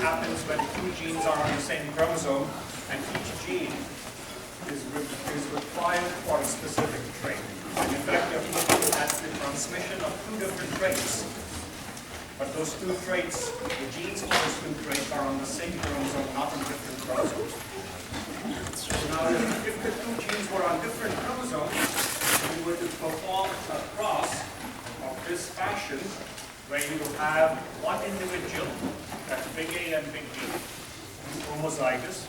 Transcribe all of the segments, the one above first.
happens when two genes are on the same chromosome and each gene is required for a specific trait. And in fact, you're looking at the transmission of two different traits. But those two traits, the genes for those two traits are on the same chromosome, not on different chromosomes. So now, if the two genes were on different chromosomes, we would perform a cross of this fashion, where you have one individual, that's big A and big B, homozygous.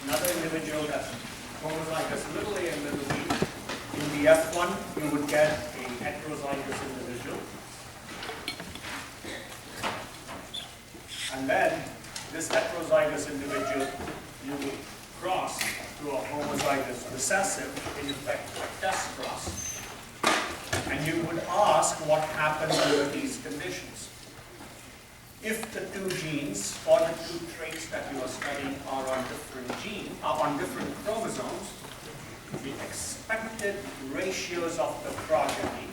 Another individual that's homozygous little a and little b. In the F1, you would get a heterozygous individual. And then, this heterozygous individual, you would cross to a homozygous recessive, in effect a test cross. And you would ask what happens under these conditions. If the two genes or the two traits that you are studying are on different chromosomes, the expected ratios of the progeny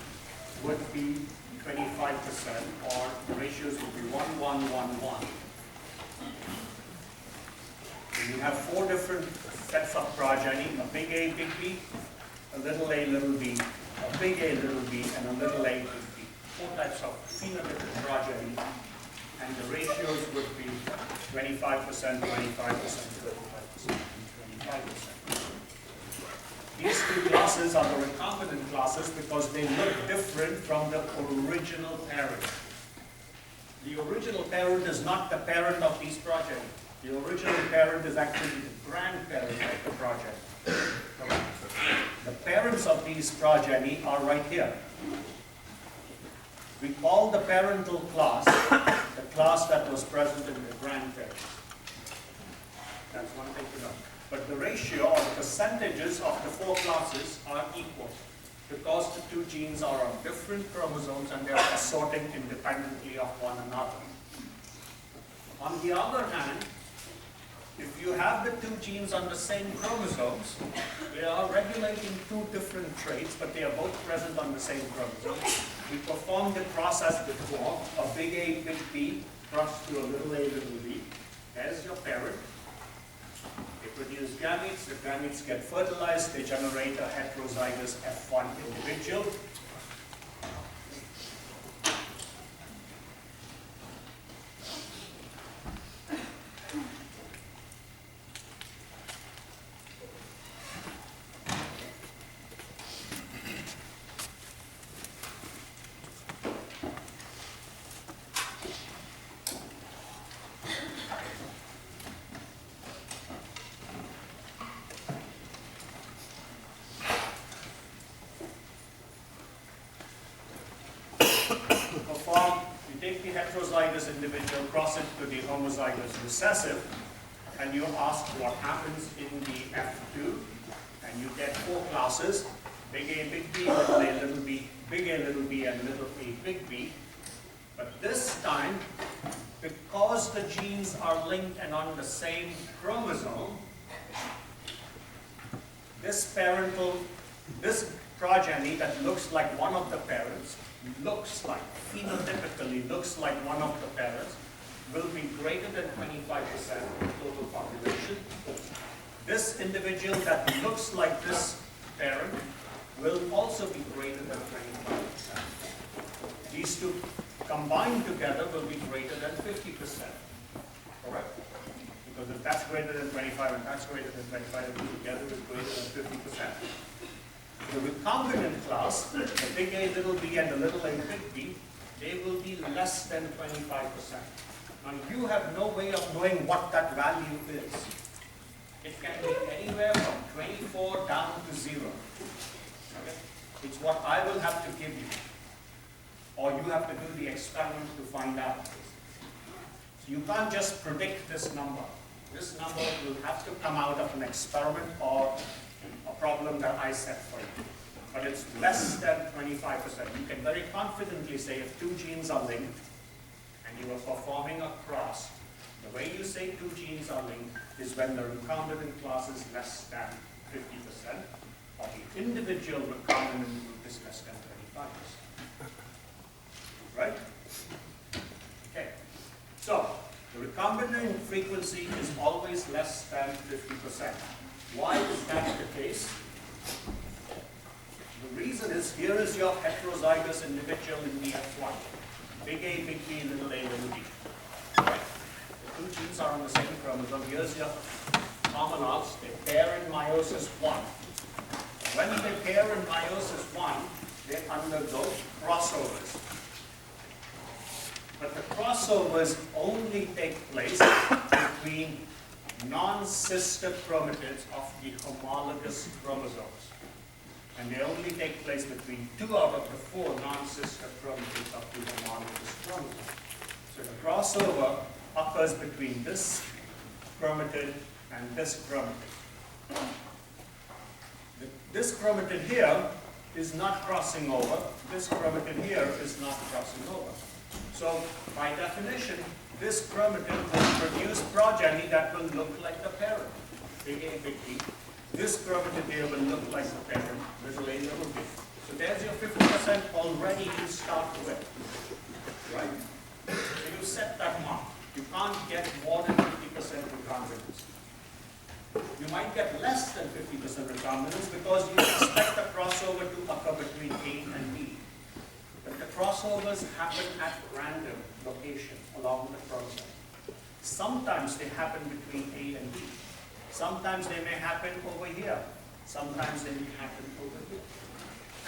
would be 25%, or the ratios would be 1, 1, 1, 1. You have four different sets of progeny: a big A, big B, a little b, a big A, little b, and a little a, big B. Four types of phenotypic progeny, and the ratios would be 25%, 25%, 35%, and 25%. These two classes are the recombinant classes because they look different from the original parent. The original parent is not the parent of these progeny. The original parent is actually the grandparent of the progeny. The parents of these progeny are right here. We call the parental class the class that was present in the grandparents. That's one thing to know. But the ratio or the percentages of the four classes are equal because the two genes are on different chromosomes and they are assorting independently of one another. On the other hand, if you have the two genes on the same chromosomes, they are regulating two different traits, but they are both present on the same chromosome. We perform the process before, a big A, big B, crossed to a little a, little b. There's your parent. They produce gametes, the gametes get fertilized, they generate a heterozygous F1 individual. You take the heterozygous individual, cross it to the homozygous recessive, and you ask what happens in the F2, and you get four classes: big A, big B, little a, little b, big A, little b, and little a, big B. But this time, because the genes are linked and on the same chromosome, this progeny that looks like one of the parents, phenotypically looks like one of the parents, will be greater than 25% of the total population. This individual that looks like this parent will also be greater than 25%. These two combined together will be greater than 50%. Correct? Because if that's greater than 25 and that's greater than 25, the two together is greater than 50%. The recombinant class, the big A, little b, and the little a, big B, they will be less than 25%. Now you have no way of knowing what that value is. It can be anywhere from 24 down to 0. Okay? It's what I will have to give you. Or you have to do the experiment to find out. So you can't just predict this number. This number will have to come out of an experiment or a problem that I set for you. But it's less than 25%. You can very confidently say if two genes are linked and you are performing a cross, the way you say two genes are linked is when the recombinant class is less than 50%, or the individual recombinant group is less than 25%. Right? Okay. So, The recombinant frequency is always less than 50%. Why is that the case? The reason is, here is your heterozygous individual in the F1. Big A, big B, little a, little b. Right? The two genes are on the same chromosome. Here's your homologs. They pair in meiosis 1. When they pair in meiosis 1, they undergo crossovers. But the crossovers only take place between non-sister chromatids of the homologous chromosomes. And they only take place between 2 out of the 4 non-sister chromatids of the homologous chromosome. So the crossover occurs between this chromatid and this chromatid. This chromatid here is not crossing over. This chromatid here is not crossing over. So, by definition, this chromatid will produce progeny that will look like the parent, big A, big B. This chromatid here will look like the parent, little a, little b. So there's your 50% already to start with, right? So you set that mark. You can't get more than 50% recombinance. You might get less than 50% recombinance because you expect a crossover to occur between A and B. But the crossovers happen at random locations along the chromosome. Sometimes they happen between A and B. Sometimes they may happen over here. Sometimes they may happen over here.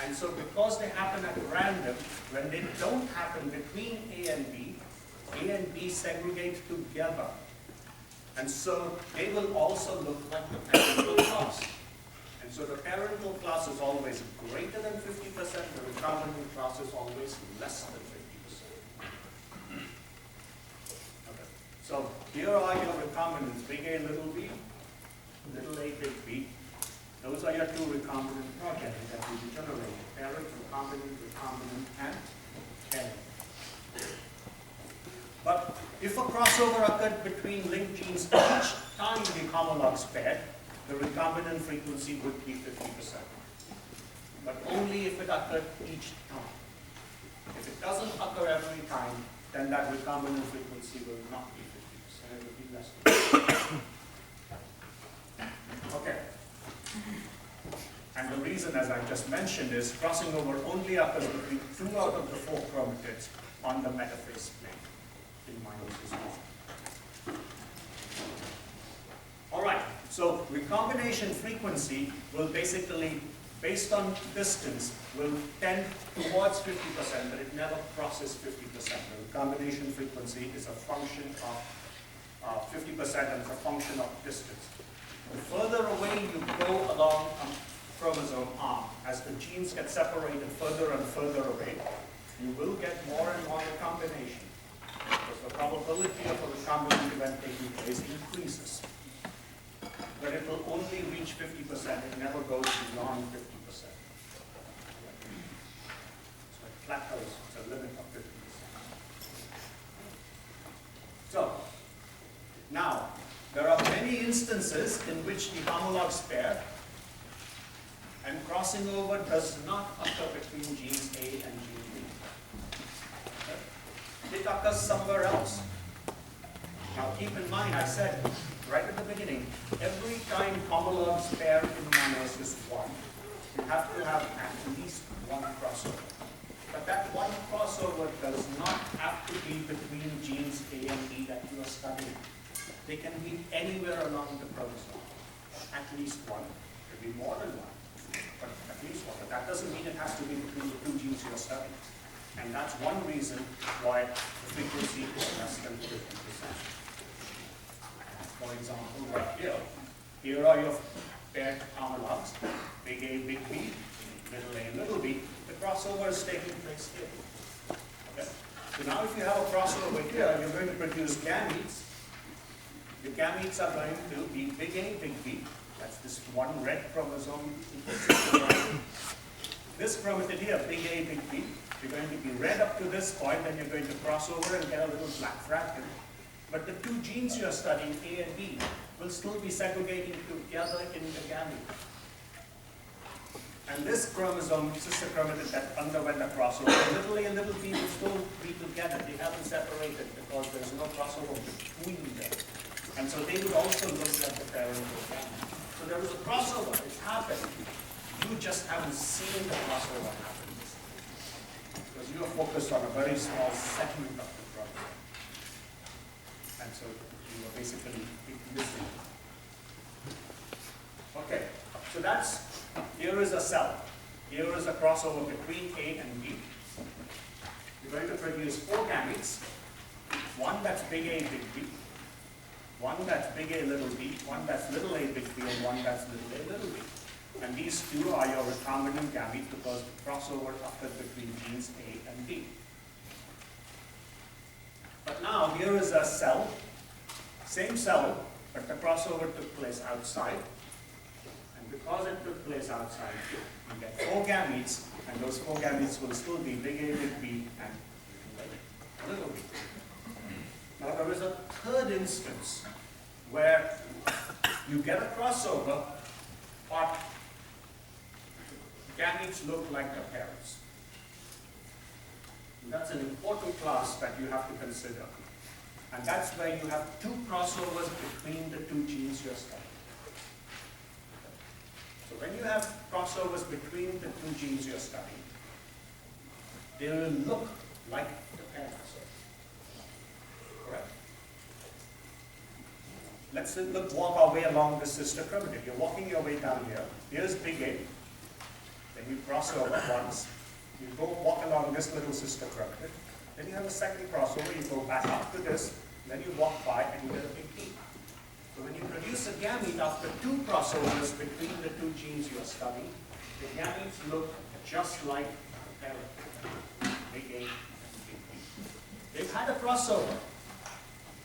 And so because they happen at random, when they don't happen between A and B segregate together. And so they will also look like the parental class. And so the parental class is always greater than 50%, the recombinant class is always less than 50%. Okay. So here are your recombinants, big A, little b, little a, big B. Those are your 2 recombinant progeny that will be generated. Parent, recombinant, and parent. But if a crossover occurred between linked genes each time the homologs paired, the recombinant frequency would be 50%. But only if it occurred each time. If it doesn't occur every time, then that recombinant frequency will not be 50%, it will be less than 50%. Okay. And the reason, as I just mentioned, is crossing over only occurs between 2 out of the 4 chromatids on the metaphase plane in meiosis 1. All right, so recombination frequency will basically, based on distance, will tend towards 50%, but it never crosses 50%. The recombination frequency is a function of 50% and it's a function of distance. The further away you go along a chromosome arm, as the genes get separated further and further away, you will get more and more recombination. Because the probability of a recombinant event taking place increases. But it will only reach 50%, it never goes beyond 50%. So it plateaus, it's a limit of 50%. So, now, there are many instances in which the homologs pair and crossing over does not occur between genes A and gene B. Okay? It occurs somewhere else. Now keep in mind, I said right at the beginning, every time homologs pair in meiosis 1, you have to have at least 1 crossover. But that 1 crossover does not have to be between genes A and B that you are studying. They can be anywhere along the chromosome. At least 1. Could be more than 1, but at least 1. But that doesn't mean it has to be between the 2 genes you are studying. And that's one reason why the frequency is less than 50%. For example, right here are your paired homologs, big A, big B, little a, little b. The crossover is taking place here. Okay? So now if you have a crossover here, you're going to produce gametes. The gametes are going to be big A, big B. That's this one red chromosome. This chromatid here, big A, big B, you're going to be red up to this point, then you're going to cross over and get a little black fragment. But the 2 genes you're studying, A and B, will still be segregating together in the gamete. And this chromosome, sister chromatid that underwent a crossover, little a and little b will still be together. They haven't separated because there's no crossover between them. And so they would also look like the parent gamete. So there was a crossover, it's happened. You just haven't seen the crossover happen. Because you are focused on a very small segment of the chromosome. And so you are basically missing. Okay, so here is a cell. Here is a crossover between A and B. You're going to produce 4 gametes. One that's big A, big B. One that's big A, little b. One that's little a, big B. And one that's little a, little b. And these 2 are your recombinant gametes because the crossover occurred between genes A and B. But now here is a cell. Same cell, but the crossover took place outside. Because it took place outside, you get 4 gametes, and those 4 gametes will still be big A, big B, and little b. Now there is a third instance where you get a crossover, but gametes look like the parents. And that's an important class that you have to consider. And that's where you have 2 crossovers between the 2 genes you're studying. So when you have crossovers between the 2 genes you're studying, they will look like the parents. Correct? Let's walk our way along the sister chromatid. You're walking your way down here. Here's big A. Then you cross over once. You go walk along this little sister chromatid. Then you have a second crossover. You go back up to this. Then you walk by and you get a big E. So when you produce a gamete after 2 crossovers between the 2 genes you are studying, the gametes look just like the parent, big A and big B. They've had a crossover,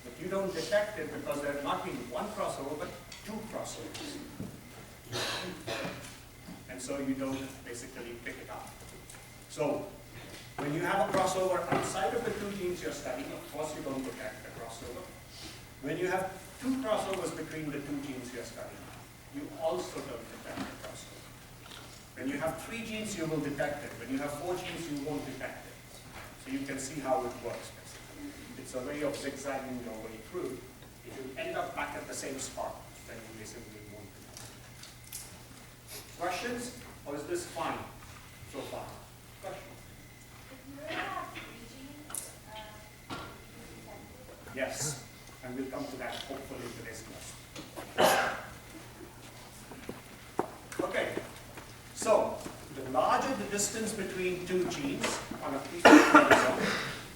but you don't detect it because there has not been 1 crossover, but 2 crossovers. And so you don't basically pick it up. So when you have a crossover outside of the 2 genes you're studying, of course you don't detect the crossover. When you have 2 crossovers between the 2 genes you're studying, you also don't detect the crossover. When you have 3 genes, you will detect it. When you have 4 genes, you won't detect it. So you can see how it works, basically. It's a way of zigzagging your way through. If you end up back at the same spot, then you basically won't detect it. Questions? Or is this fine so far? Questions? Yes. And we'll come to that hopefully in today's class. Okay, so the larger the distance between 2 genes on a piece of chromosome,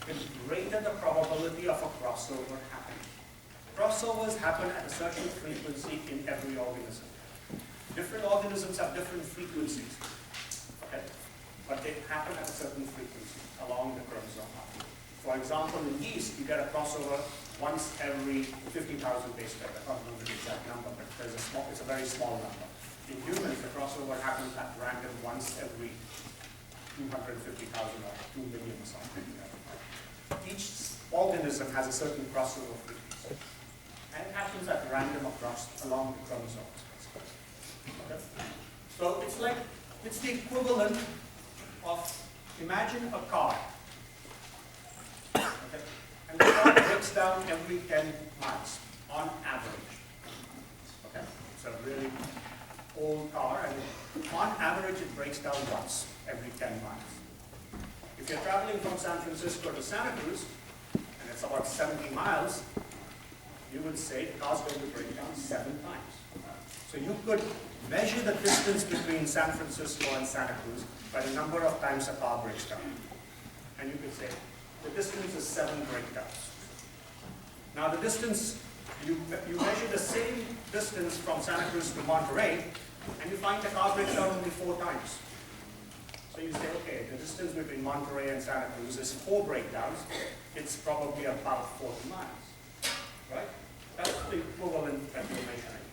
the greater the probability of a crossover happening. Crossovers happen at a certain frequency in every organism. Different organisms have different frequencies, okay? But they happen at a certain frequency along the chromosome. For example, in yeast, you get a crossover once every 50,000 base pair. I can't remember the exact number, but it's a very small number. In humans, the crossover happens at random once every 250,000 or 2 million or something. Each organism has a certain crossover frequency. And it happens at random along the chromosomes. Okay? So it's the equivalent of, imagine a car. Okay? And the car breaks down every 10 miles on average. Okay? It's a really old car, and on average it breaks down once every 10 miles. If you're traveling from San Francisco to Santa Cruz, and it's about 70 miles, you would say the car's going to break down 7 times. So you could measure the distance between San Francisco and Santa Cruz by the number of times a car breaks down. And you could say, the distance is 7 breakdowns. Now the distance, you measure the same distance from Santa Cruz to Monterey, and you find the car breaks down only 4 times. So you say, okay, the distance between Monterey and Santa Cruz is 4 breakdowns. It's probably about 40 miles, right? That's the equivalent that you're measuring.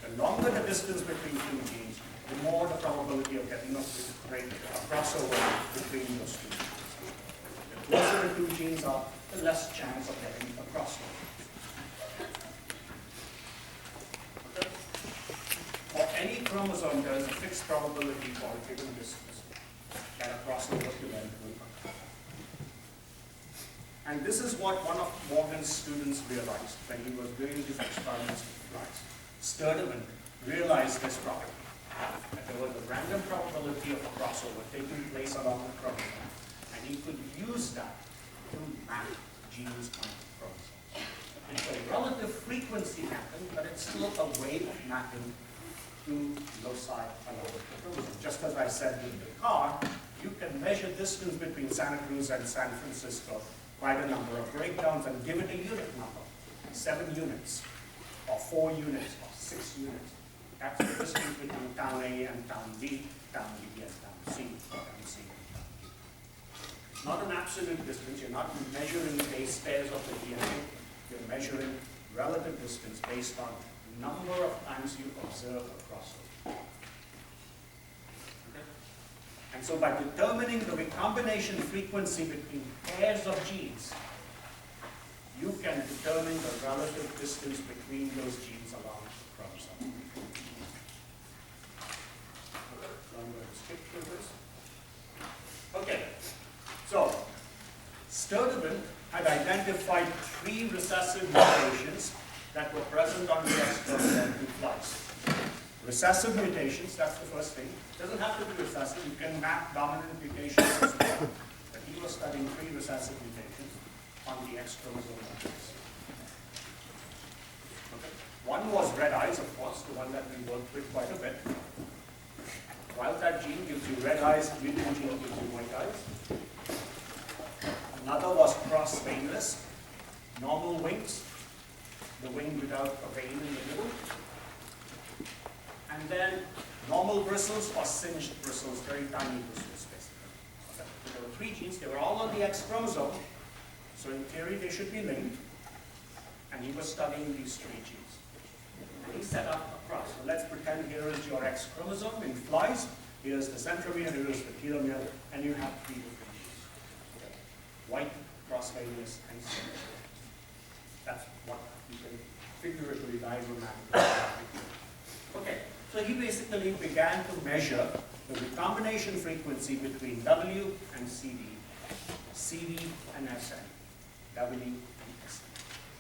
The longer the distance between 2 genes, the more the probability of getting a crossover between those 2 genes. The closer the 2 genes are, the less chance of getting a crossover. Okay? For any chromosome, there is a fixed 6 probability for a given distance that a crossover event will occur. And this is what one of Morgan's students realized when he was doing his experiments with flies. Sturtevant realized this property, that there was a random probability of a crossover taking place along the chromosome, and he could use that to map genes on the chromosome. It's a relative frequency mapping, but it's still a way of mapping to loci along the chromosome. Just as I said with the car, you can measure distance between Santa Cruz and San Francisco by the number of breakdowns and give it a unit number, 7 units, or 4 units, or 6 units. That's the distance between town A and town B, town B and town C, town C and town D. It's not an absolute distance. You're not measuring base pairs of the DNA. You're measuring relative distance based on number of times you observe a crossover. Okay? And so by determining the recombination frequency between pairs of genes, you can determine the relative distance between those genes along the chromosome. Okay, so I'm going to skip through this. Okay, so Sturtevant had identified 3 recessive mutations that were present on the X chromosome in flies. Recessive mutations, that's the first thing. It doesn't have to be recessive, you can map dominant mutations as well. But he was studying 3 recessive mutations on the X chromosome. Okay. One was red eyes, of course, the one that we worked with quite a bit. Wild type gene gives you red eyes, mutant gene gives you white eyes. Another was cross veinless, normal wings, the wing without a vein in the middle. And then normal bristles or singed bristles, very tiny bristles basically. Okay. So there were 3 genes, they were all on the X chromosome, so in theory they should be linked. And he was studying these 3 genes. And he set up a cross. So let's pretend here is your X chromosome in flies, here's the centromere, here is the telomere, and you have 3 different genes. Okay. White, cross veinless, and singed. That's what you can figuratively diagram. Okay, so he basically began to measure the recombination frequency between W and CD, CD and SN, W and SN.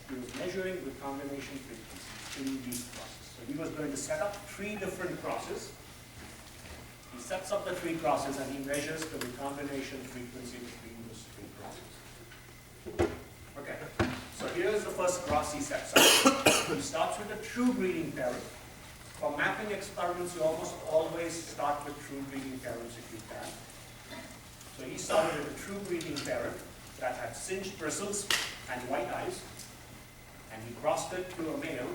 He was measuring recombination frequency in these crosses. So he was going to set up 3 different crosses. He sets up the 3 crosses and he measures the recombination frequency between those 3 crosses. Okay. So here's the first cross he sets up. He starts with a true breeding parent. For mapping experiments, you almost always start with true breeding parents if you can. So he started with a true breeding parent that had singed bristles and white eyes, and he crossed it to a male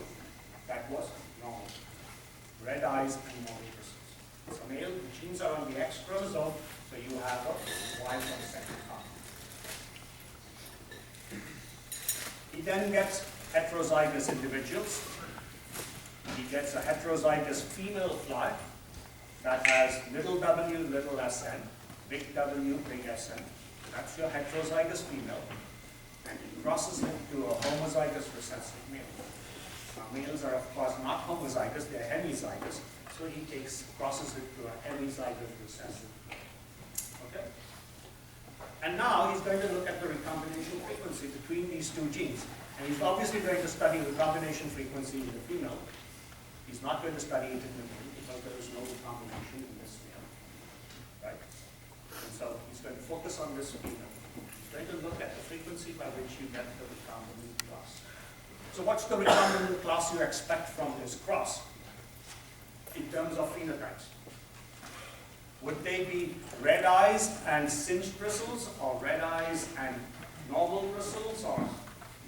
that was normal. Red eyes and normal bristles. So male, the genes are on the X chromosome, so you have a Y from the second half. He then gets heterozygous individuals. He gets a heterozygous female fly that has little w, little sn, big W, big Sn. That's your heterozygous female. And he crosses it to a homozygous recessive male. Now, males are, of course, not homozygous, they're hemizygous. So he crosses it to a hemizygous recessive male. Okay? And now he's going to look at the recombination frequency between these 2 genes. And he's obviously going to study recombination frequency in the female. He's not going to study it in the male because there is no recombination in this male. Right? And so he's going to focus on this female. He's going to look at the frequency by which you get the recombinant class. So what's the recombinant class you expect from this cross in terms of phenotypes? Would they be red eyes and singed bristles, or red eyes and normal bristles, or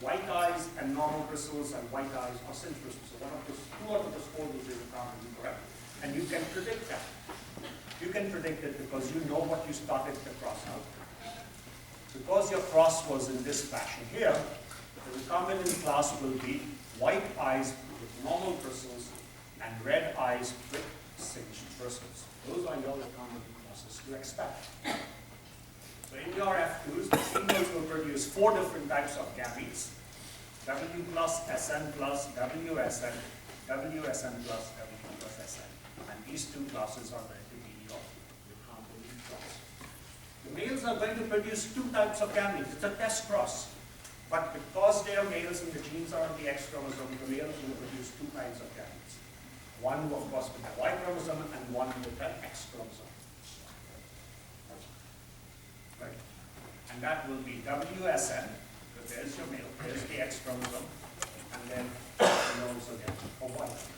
white eyes and normal bristles and white eyes or singed bristles? So one of those, 2 out of those 4 will be recombinant, correct? And you can predict that. You can predict it because you know what you started the cross out. Because your cross was in this fashion here, the recombinant class will be white eyes with normal bristles and red eyes with singed bristles. Those are your recombinant classes you expect. So in your F2s, the females will produce 4 different types of gametes. W plus, SN plus, WSN, WSN plus, W plus SN. And these two classes are going to be your recombinant class. The males are going to produce two types of gametes. It's a test cross. But because they are males and the genes are on the X chromosome, the males will produce two kinds of gametes. One, of course, with the Y chromosome and one with the X chromosome. Right? And that will be WSN, because there's your male, there's the X chromosome, and then you also get a Y chromosome.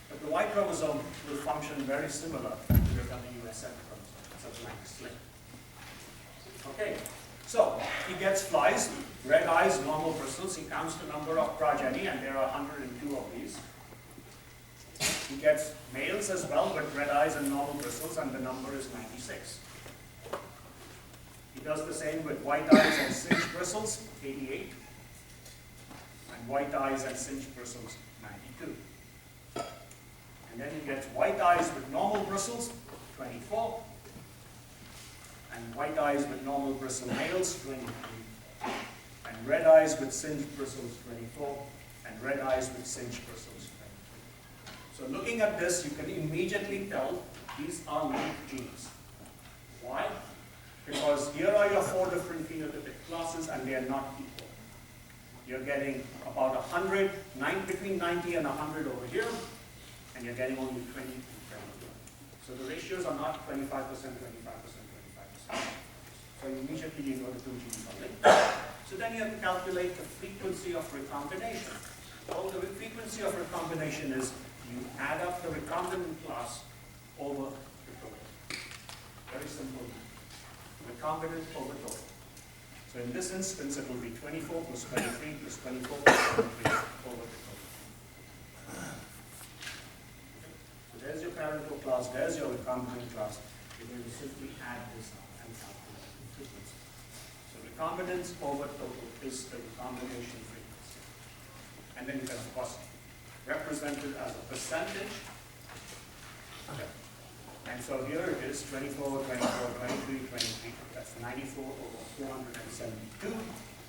But the Y chromosome will function very similar to the WSN chromosome, something like a sling. Okay. So, he gets flies, red eyes, normal bristles. He counts the number of progeny, and there are 102 of these. He gets males as well with red eyes and normal bristles, and the number is 96. He does the same with white eyes and singed bristles, 88. And white eyes and singed bristles, 92. And then he gets white eyes with normal bristles, 24. And white eyes with normal bristle males, 23. And red eyes with singed bristles, 24. And red eyes with singed bristles, 23. So looking at this, you can immediately tell these are linked genes. Why? Because here are your four different phenotypic classes, and they are not equal. You're getting about 100, between 90 and 100 over here, and you're getting only 20. So the ratios are not 25%, 25%. So immediately you know the two genes are linked. So then you have to calculate the frequency of recombination. Well, the frequency of recombination is you add up the recombinant class over the total. Very simple. Recombinant over total. So in this instance, it will be 24 plus 23 plus 24 plus 23 over the total. So there's your parental class, there's your recombinant class. You're going to simply add this up and calculate the frequency. So recombinance over total is the recombination frequency. And then you can, of course, represent it as a percentage. Okay. And so here it is, 24, 24, 23, 23. That's 94 over 472,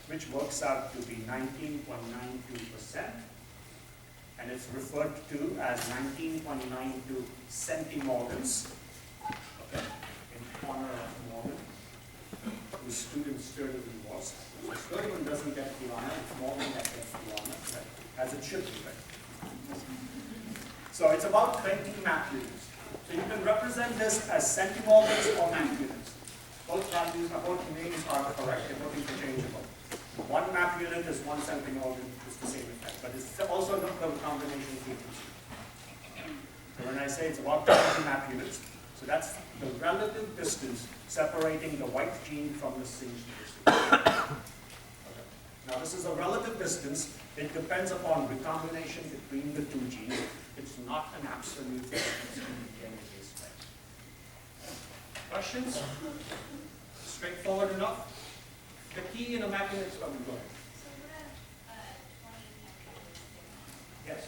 which works out to be 19.92%. And it's referred to as 19.92 centimorgans. Okay. In honor of Morgan, whose student Sturtevant was. So Sturtevant doesn't get the honor, it's Morgan that gets the honor, right? As it should be. Right? So it's about 20 map units. So you can represent this as centimorgans or map units. Both values, both names are correct, they're both interchangeable. One map unit is 1 centimorgan, it's the same effect, but it's also not the combination frequency. So when I say it's about 20 map units, so that's the relative distance separating the white gene from the singed gene. Okay. Now this is a relative distance. It depends upon recombination between the two genes. It's not an absolute distance in the DNA space. Questions? Straightforward enough? The key in a mapping is going to go ahead. So what a 20 map Yes.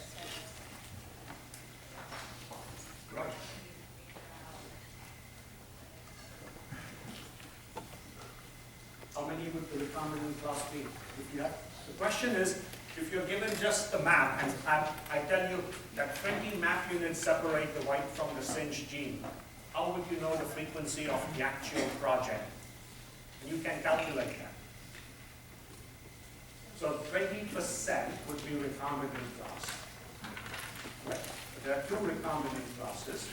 Right. How many would the recombinant class be? If you have, the question is, if you're given just the map, and I tell you that 20 map units separate the white from the singed gene, how would you know the frequency of the actual project? You can calculate that. So 20% would be recombinant class. Right. But there are two recombinant classes.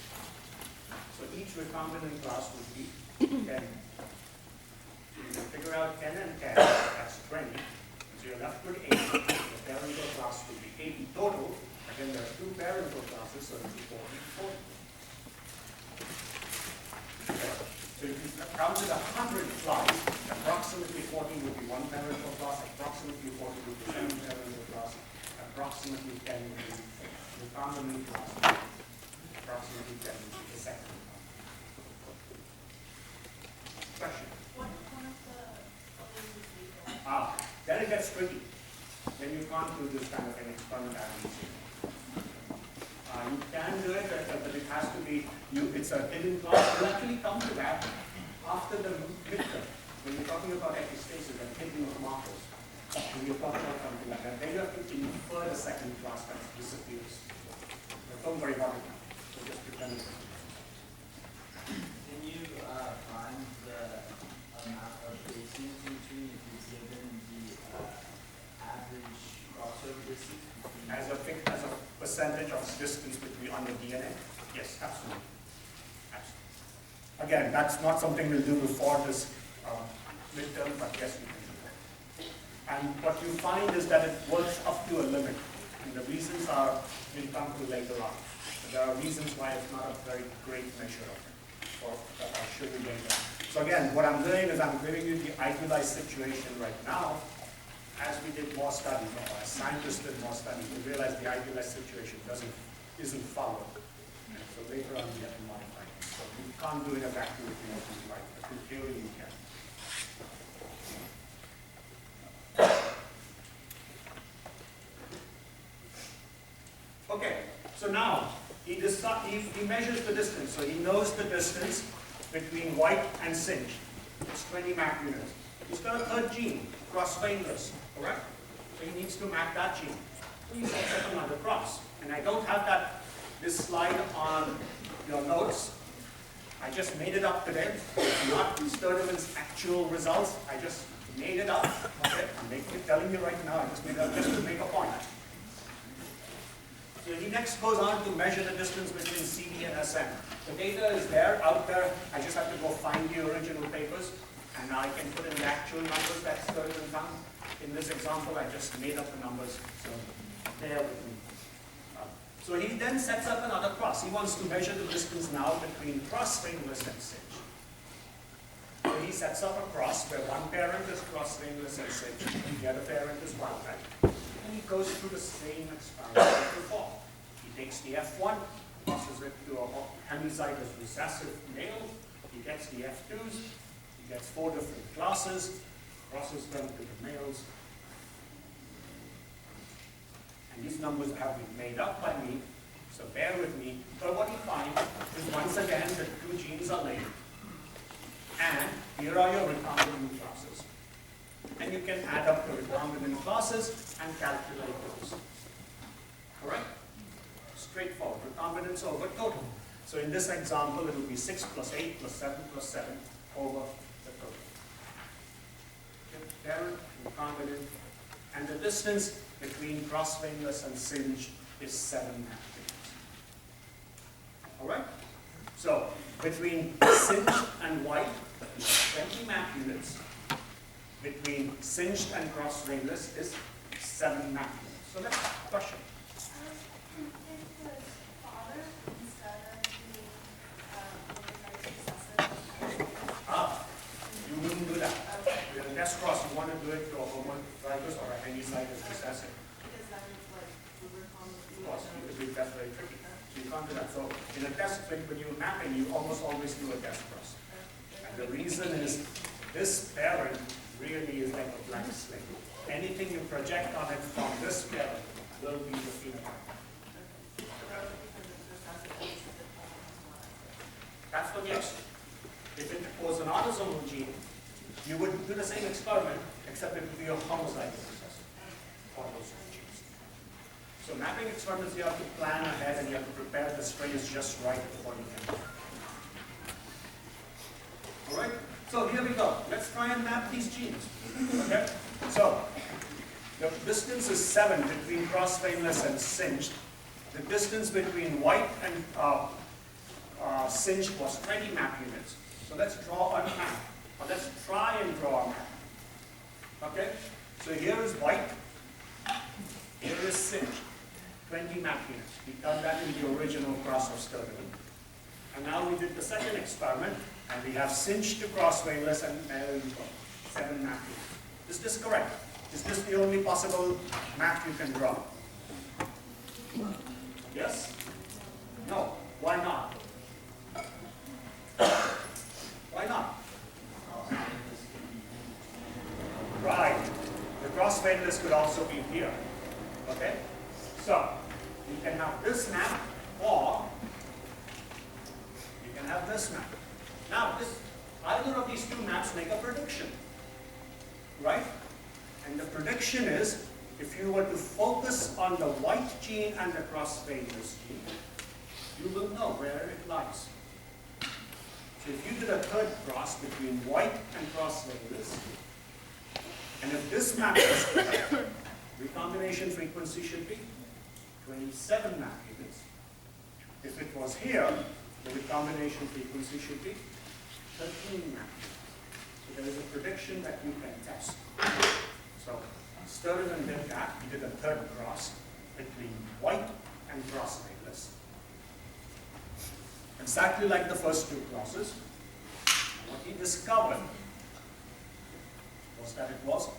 So each recombinant class would be 10. You can figure out 10 and 10, that's 20. So you're left with 80. The parental class would be 80 total. Again, there are two parental classes, so it's 40. Okay. So if you counted 100 flies, approximately 40 would be one parental class, approximately 40 would be second parental class, approximately 10 would be the recombinant class, approximately 10 would be the second class. Question? What if one of the others is legal? Then it gets tricky. Then you can't do this kind of an experiment. You can do it, but it has to be, it's a hidden class. You'll actually come to that after the midterm. When you're talking about epistasis and hidden markers, when you're talking about something like that, then you have to infer the second class that disappears. But don't worry about it now. So just pretend. Can you find the amount of distance between if it's given the average crossover distance between? As a percentage of distance between on the DNA? Yes, absolutely. Absolutely. Again, that's not something we'll do before this midterm, but yes, we can do that. And what you find is that it works up to a limit. And the reasons are, we'll come to later on. But there are reasons why it's not a very great measure of it, or that I'll show you later. So again, what I'm doing is I'm giving you the idealized situation right now. As we did more studies, or as scientists did more studies, we realized the idealized situation isn't followed. And so later on we have to modify it. So we can't do it as accurately as we like, but in theory we can. Okay, so now he measures the distance. So he knows the distance between white and singed. It's 20 map units. He's got a third gene, cross-veinless, correct? So he needs to map that gene. So he sets up another cross. And I don't have this slide on your notes. I just made it up today. It's not Sturtevant's actual results. I just made it up. Okay? I'm telling you right now, I just made it up just to make a point. So he next goes on to measure the distance between CD and SM. The data is there, out there. I just have to go find the original papers. And now I can put in the actual numbers that Sturtevant found. In this example, I just made up the numbers. So bear with me. So he then sets up another cross. He wants to measure the distance now between cross-veinless and singed. So he sets up a cross where one parent is cross-veinless and singed, the other parent is wild type. And he goes through the same experiment as before. He takes the F1, crosses it to a hemizygous recessive male. He gets the F2s. He gets 4 different classes, crosses them to the males. And these numbers have been made up by me, so bear with me. But what you find is once again the 2 genes are linked. And here are your recombinant classes. And you can add up the recombinant classes and calculate those. Correct? Straightforward. Recombinants over total. So in this example, it will be 6 plus 8 plus 7 plus 7 over the total. Okay. Parent, recombinant, and the distance between cross-veinless and singed is 7 map units. All right? So between singed and white, 20 map units. Between singed and cross-veinless is 7 map units. So that's a question. If the father, instead of being recessive, You wouldn't do that. okay, With a test cross, you want to do it to a homozygous or a hemizygous recessive. because then it's like Of course, that's very tricky. So you can't do that. So in a test, when you're mapping, you almost always do a test cross. And the reason is this parent really is like a blank slate. Anything you project on it from this parent will be the phenotype. That's what, yes. If it was an autosomal gene, you would do the same experiment, except it would be a homozygous recessive for those genes. So mapping experiments, you have to plan ahead and you have to prepare the strains just right before you can do it. All right? So here we go. Let's try and map these genes. Okay? So the distance is 7 between cross-veinless and singed. The distance between white and singed was 20 map units. So let's draw a map. Or let's try and draw a map. Okay? So here is white. Here is singed. 20 map units. We've done that in the original cross of Sturtevant. And now we did the second experiment, and we have singed to cross-veinless and 7 map units. Is this correct? Is this the only possible map you can draw? Yes? No. Why not? Why not? Right. The cross-veinless could also be here. Okay? So, you can have this map, or you can have this map. Now, either of these 2 maps make a prediction. Right? And the prediction is, if you were to focus on the white gene and the cross-veinless gene, you will know where it lies. So if you did a third cross between white and cross like this, and if this map is correct, recombination frequency should be 27 nanometers. If it was here, the recombination frequency should be 13 nanometers. So there is a prediction that you can test. So Sturtevant did that. He did a third cross between white and cross Douglas. Exactly like the first two crosses. What he discovered was that it was